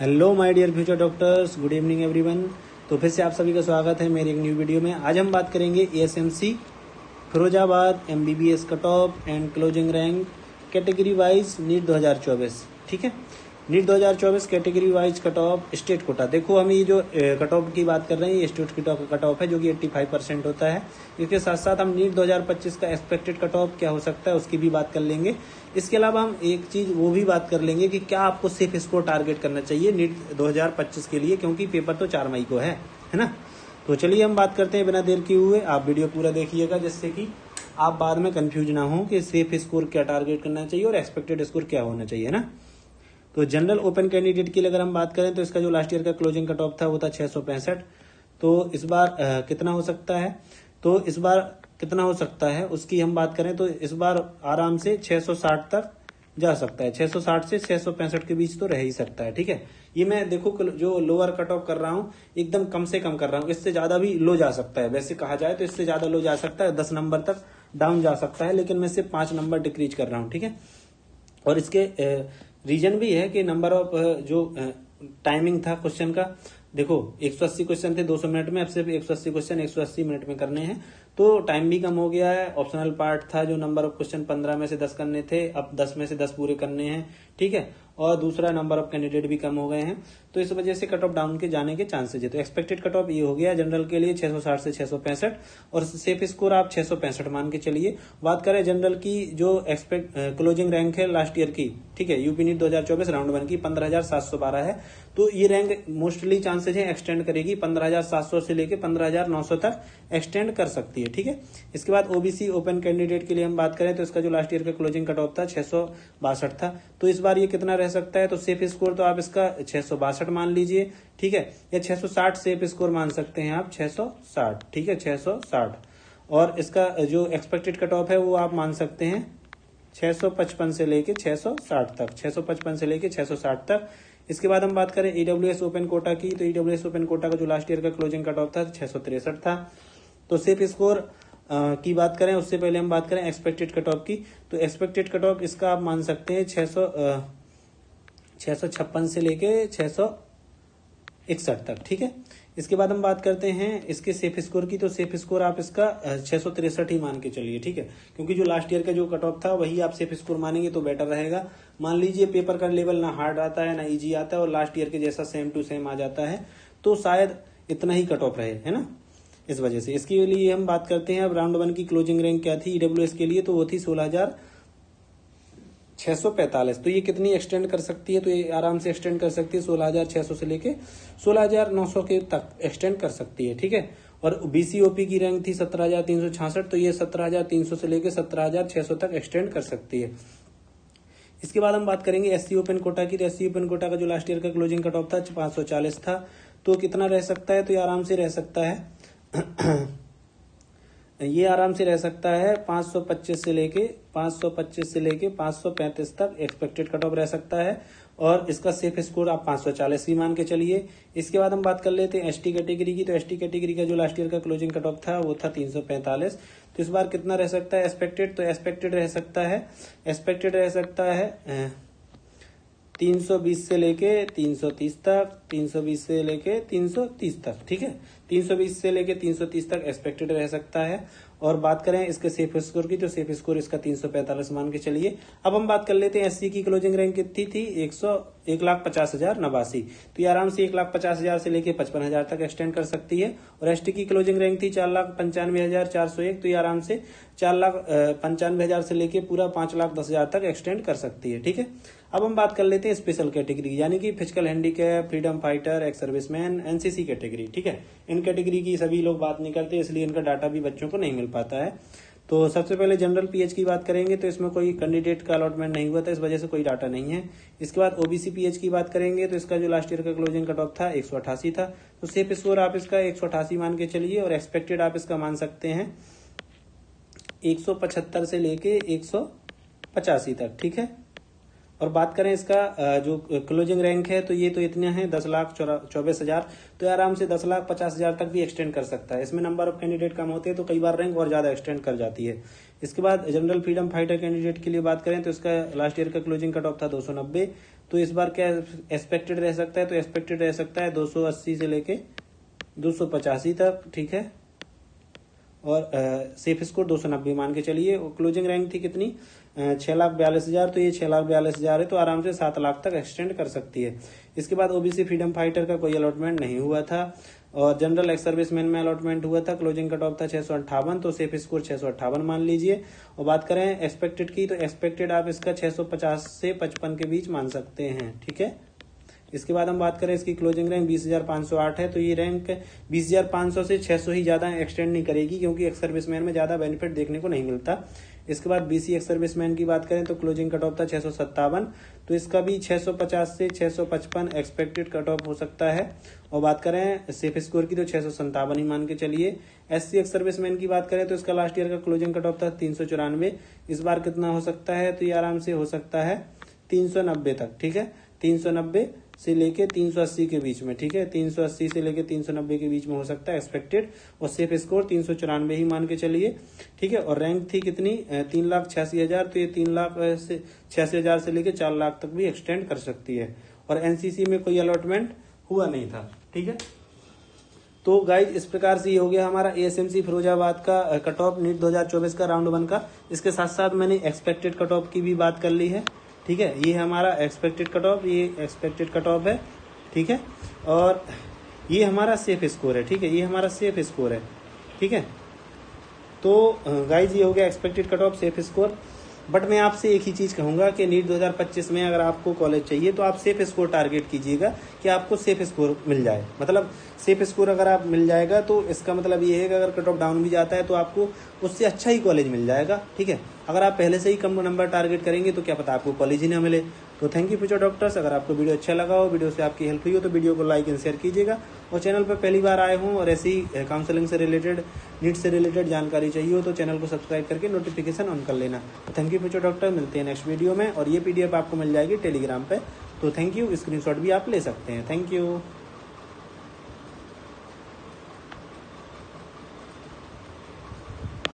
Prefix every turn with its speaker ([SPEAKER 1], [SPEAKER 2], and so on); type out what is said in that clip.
[SPEAKER 1] Hello my dear future doctors, good evening everyone. तो फिर से आप सभी का स्वागत है मेरी एक न्यू वीडियो में। आज हम बात करेंगे ASMC Firozabad MBBS cut off and closing rank category wise NEET 2024। ठीक है, NEET 2024 category wise cut off state quota. देखो, हम ये जो कट ऑफ की बात कर रहे हैं ये स्टेट कट ऑफ है जो कि 85% होता है। इसके साथ साथ हम नीट 2025 का एक्सपेक्टेड कट ऑफ क्या हो सकता है उसकी भी बात कर लेंगे। इसके अलावा हम एक चीज वो भी बात कर लेंगे कि क्या आपको सेफ स्कोर टारगेट करना चाहिए नीट 2025 के लिए, क्योंकि पेपर तो 4 मई को है ना। तो चलिए हम बात करते हैं बिना देर किए हुए। आप वीडियो पूरा देखिएगा जिससे कि आप बाद में कंफ्यूज ना हो कि सेफ स्कोर क्या टारगेट करना चाहिए और एक्सपेक्टेड स्कोर क्या होना चाहिए ना। तो जनरल ओपन कैंडिडेट के लिए अगर हम बात करें तो इसका जो लास्ट ईयर का क्लोजिंग कट ऑफ था वो था 665। तो इस बार कितना हो सकता है, तो इस बार कितना हो सकता है उसकी हम बात करें तो इस बार आराम से 660 तक जा सकता है। 660 से 665 के बीच तो रह ही सकता है। ठीक है, ये मैं देखो जो लोअर कट ऑफ कर रहा हूँ एकदम कम से कम कर रहा हूँ। इससे ज्यादा भी लो जा सकता है, वैसे कहा जाए तो इससे ज्यादा लो जा सकता है, 10 नंबर तक डाउन जा सकता है, लेकिन मैं सिर्फ 5 नंबर डिक्रीज कर रहा हूँ। ठीक है, और इसके रीजन भी है कि नंबर ऑफ जो टाइमिंग था क्वेश्चन का, देखो 180 क्वेश्चन थे 200 मिनट में, अब सिर्फ 180 क्वेश्चन 180 मिनट में करने हैं, तो टाइम भी कम हो गया है। ऑप्शनल पार्ट था जो नंबर ऑफ क्वेश्चन 15 में से 10 करने थे, अब 10 में से 10 पूरे करने हैं। ठीक है, और दूसरा नंबर ऑफ कैंडिडेट भी कम हो गए हैं, तो इस वजह से कट ऑफ डाउन के जाने के चांसेज है। तो एक्सपेक्टेड कट ऑफ ये हो गया जनरल के लिए 660 से 665 और सेफ स्कोर आप 665 मान के चलिए। बात करें जनरल की जो एक्सपेक्ट क्लोजिंग रैंक है लास्ट ईयर की, ठीक है, यूपी नीट 2024 राउंड 1 की 15,712 है। तो ये रैंक मोस्टली चांसेज है एक्सटेंड करेगी, 15,700 से लेके 15,900 तक एक्सटेंड कर सकती है। ठीक है, इसके बाद ओबीसी ओपन कैंडिडेट के लिए हम बात करें तो इसका जो लास्ट ईयर का क्लोजिंग कट ऑफ था 662 था। तो इस बार ये कितना रह सकता है, तो सेफ स्कोर तो आप इसका 662 मान लीजिए। ठीक है, या 660 सेफ स्कोर मान सकते हैं आप, 660। ठीक है, 660। और इसका जो एक्सपेक्टेड कट ऑफ है वो आप मान सकते हैं 655 से लेके 660 तक, 655 से लेके 660 तक। इसके बाद हम बात करें ईडब्ल्यूएस ओपन कोटा की, तो ईडब्ल्यूएस ओपन कोटा का जो लास्ट ईयर का क्लोजिंग कट ऑफ था 663 था। तो सेफ स्कोर की बात करें उससे पहले हम बात करें एक्सपेक्टेड कट ऑफ की, तो एक्सपेक्टेड कट ऑफ इसका आप मान सकते हैं 656 से लेके 661 तक। ठीक है, इसके बाद हम बात करते हैं इसके सेफ स्कोर की, तो सेफ स्कोर आप इसका 663 ही मान के चलिए। ठीक है, क्योंकि जो लास्ट ईयर का जो कट ऑफ था वही आप सेफ स्कोर मानेंगे तो बेटर रहेगा। मान लीजिए पेपर का लेवल ना हार्ड आता है ना इजी आता है और लास्ट ईयर के जैसा सेम टू सेम आ जाता है, तो शायद इतना ही कट ऑफ रहे, है ना। इस वजह से इसके लिए हम बात करते हैं अब राउंड 1 की क्लोजिंग रैंक क्या थी ईडब्ल्यूएस के लिए, तो वो थी 16,645। तो ये कितनी एक्सटेंड कर सकती है, तो ये आराम से एक्सटेंड कर सकती है 16,600 से लेके 16,900 के तक एक्सटेंड कर सकती है। ठीक है, और बीसीओपी की रैंक थी 17,366, तो ये 17,300 से लेके 17,600 तक एक्सटेंड कर सकती है। इसके बाद हम बात करेंगे एससी ओपन कोटा की, तो एससी ओपन कोटा का जो लास्ट ईयर का क्लोजिंग कट ऑफ था 540 था। तो कितना रह सकता है, तो ये आराम से रह सकता है ये आराम से रह सकता है 525 से लेके 535 तक एक्सपेक्टेड कट ऑफ रह सकता है, और इसका सेफ स्कोर आप 540 ही मान के चलिए। इसके बाद हम बात कर लेते हैं एसटी कैटेगरी की, तो एसटी कैटेगरी का जो लास्ट ईयर का क्लोजिंग कट ऑफ था वो था 345। तो इस बार कितना रह सकता है एक्सपेक्टेड, तो एक्सपेक्टेड रह सकता है 320 से लेके 330 तक, 320 से लेके 330 तक। ठीक है, 320 से लेके 330 तक एक्सपेक्टेड रह सकता है। और बात करें इसके सेफ स्कोर की, तो सेफ स्कोर इसका 345 मान के चलिए। अब हम बात कर लेते हैं एससी की क्लोजिंग रैंक कितनी थी, 1,50,089। तो ये आराम से 1,50,000 से लेके 55,000 तक एक्सटेंड कर सकती है। और एसटी की क्लोजिंग रैंक थी 4,95,401, तो ये आराम से 4,95,000 से लेके पूरा 5,10,000 तक एक्सटेंड कर सकती है। ठीक है, अब हम बात कर लेते हैं स्पेशल कैटेगरी, यानी कि physical handicap, freedom fighter, ex serviceman, NCC category. ठीक है, इन कैटेगरी की सभी लोग बात नहीं करते, इसलिए इनका डाटा भी बच्चों को नहीं मिल पाता है। तो सबसे पहले जनरल पीएच की बात करेंगे, तो इसमें कोई कैंडिडेट का अलॉटमेंट नहीं हुआ था, इस वजह से कोई डाटा नहीं है। इसके बाद ओबीसी पीएच की बात करेंगे, तो इसका जो लास्ट ईयर का क्लोजिंग कट ऑफ था 188 था। तो सेफ स्कोर आप इसका 188 मान के चलिए, और एक्सपेक्टेड आप इसका मान सकते हैं 175 से लेके 185 तक। ठीक है, और बात करें इसका जो क्लोजिंग रैंक है, तो ये तो इतने हैं 10,24,000, तो आराम से 10,50,000 तक भी एक्सटेंड कर सकता है। इसमें नंबर ऑफ कैंडिडेट कम होते हैं तो कई बार रैंक और ज्यादा एक्सटेंड कर जाती है। इसके बाद जनरल फ्रीडम फाइटर कैंडिडेट के लिए बात करें तो इसका लास्ट ईयर का क्लोजिंग कट ऑफ था 290। तो इस बार क्या एक्सपेक्टेड रह सकता है, तो एक्सपेक्टेड रह सकता है 280 से लेके 285 तक, ठीक है। और सेफ स्कोर 290 मान के चलिए। क्लोजिंग रैंक थी कितनी, 6,42,000। तो ये 6,42,000 है, तो आराम से 7 लाख तक एक्सटेंड कर सकती है। इसके बाद ओबीसी फ्रीडम फाइटर का कोई अलॉटमेंट नहीं हुआ था और जनरल एक्स सर्विसमैन में अलॉटमेंट हुआ था। क्लोजिंग कट ऑफ था 658, तो सेफ स्कोर 658 मान लीजिए। और बात करें एक्सपेक्टेड की, तो एक्सपेक्टेड आप इसका 650 से 55 के बीच मान सकते हैं, ठीक है। इसके बाद हम बात करें इसकी क्लोजिंग रैंक 20,508 है, तो ये रैंक 20,500 से 600 ही ज्यादा एक्सटेंड नहीं करेगी, क्योंकि एक्स सर्विसमैन में ज्यादा बेनिफिट देखने को नहीं मिलता। इसके बाद बीसी एक्स सर्विसमैन की बात करें तो क्लोजिंग कट ऑफ था 657, तो इसका भी 650 से 655 एक्सपेक्टेड कट ऑफ हो सकता है। और बात करें सेफ स्कोर की तो 657 ही मान के चलिए। एससी एक्स सर्विसमैन की बात करें तो इसका लास्ट ईयर का क्लोजिंग कट ऑफ था 394। इस बार कितना हो सकता है, तो ये आराम से हो सकता है 390 तक, ठीक है। 390 से लेके 380 के बीच में, ठीक है। 380 से लेके 390 के बीच में हो सकता है एक्सपेक्टेड। और सेफ स्कोर 394 ही मान के चलिए, ठीक है। और रैंक थी कितनी, 3,86,000। तो ये 3,86,000 से लेके 4 लाख तक भी एक्सटेंड कर सकती है। और एनसीसी में कोई अलॉटमेंट हुआ नहीं था, ठीक है। तो गाइज इस प्रकार से ये हो गया हमारा एएसएमसी फिरोजाबाद का कट ऑफ नीट 2024 का राउंड 1 का। इसके साथ साथ मैंने एक्सपेक्टेड कट ऑफ की भी बात कर ली है, ठीक है। ये हमारा एक्सपेक्टेड कट ऑफ, ये एक्सपेक्टेड कट ऑफ है, ठीक है। और ये हमारा सेफ स्कोर है, ठीक है। ये हमारा सेफ स्कोर है, ठीक है। तो गाइज ये हो गया expected cut off, safe score. But मैं आपसे एक ही चीज कहूंगा कि नीट 2025 में अगर आपको कॉलेज चाहिए तो आप सेफ स्कोर टारगेट कीजिएगा कि आपको सेफ स्कोर मिल जाए। मतलब सेफ स्कोर अगर आप मिल जाएगा तो इसका मतलब ये है कि अगर कट ऑफ डाउन भी जाता है तो आपको उससे अच्छा ही कॉलेज मिल जाएगा, ठीक है। अगर आप पहले से ही कम नंबर टारगेट करेंगे तो क्या पता आपको कॉलेज ही ना मिले। तो थैंक यू फ्यूचर डॉक्टर्स। अगर आपको वीडियो अच्छा लगा हो, वीडियो से आपकी हेल्प हुई हो, तो वीडियो को लाइक एंड शेयर कीजिएगा। और चैनल पर पहली बार आए हों और ऐसी काउंसलिंग से रिलेटेड, नीट से रिलेटेड जानकारी चाहिए हो तो चैनल को सब्सक्राइब करके नोटिफिकेशन ऑन कर लेना। तो थैंक यू फ्यूचर डॉक्टर, मिलते हैं नेक्स्ट वीडियो में। और ये पीडीएफ आपको मिल जाएगी टेलीग्राम पे। तो थैंक यू, स्क्रीनशॉट भी आप ले सकते हैं। Thank you.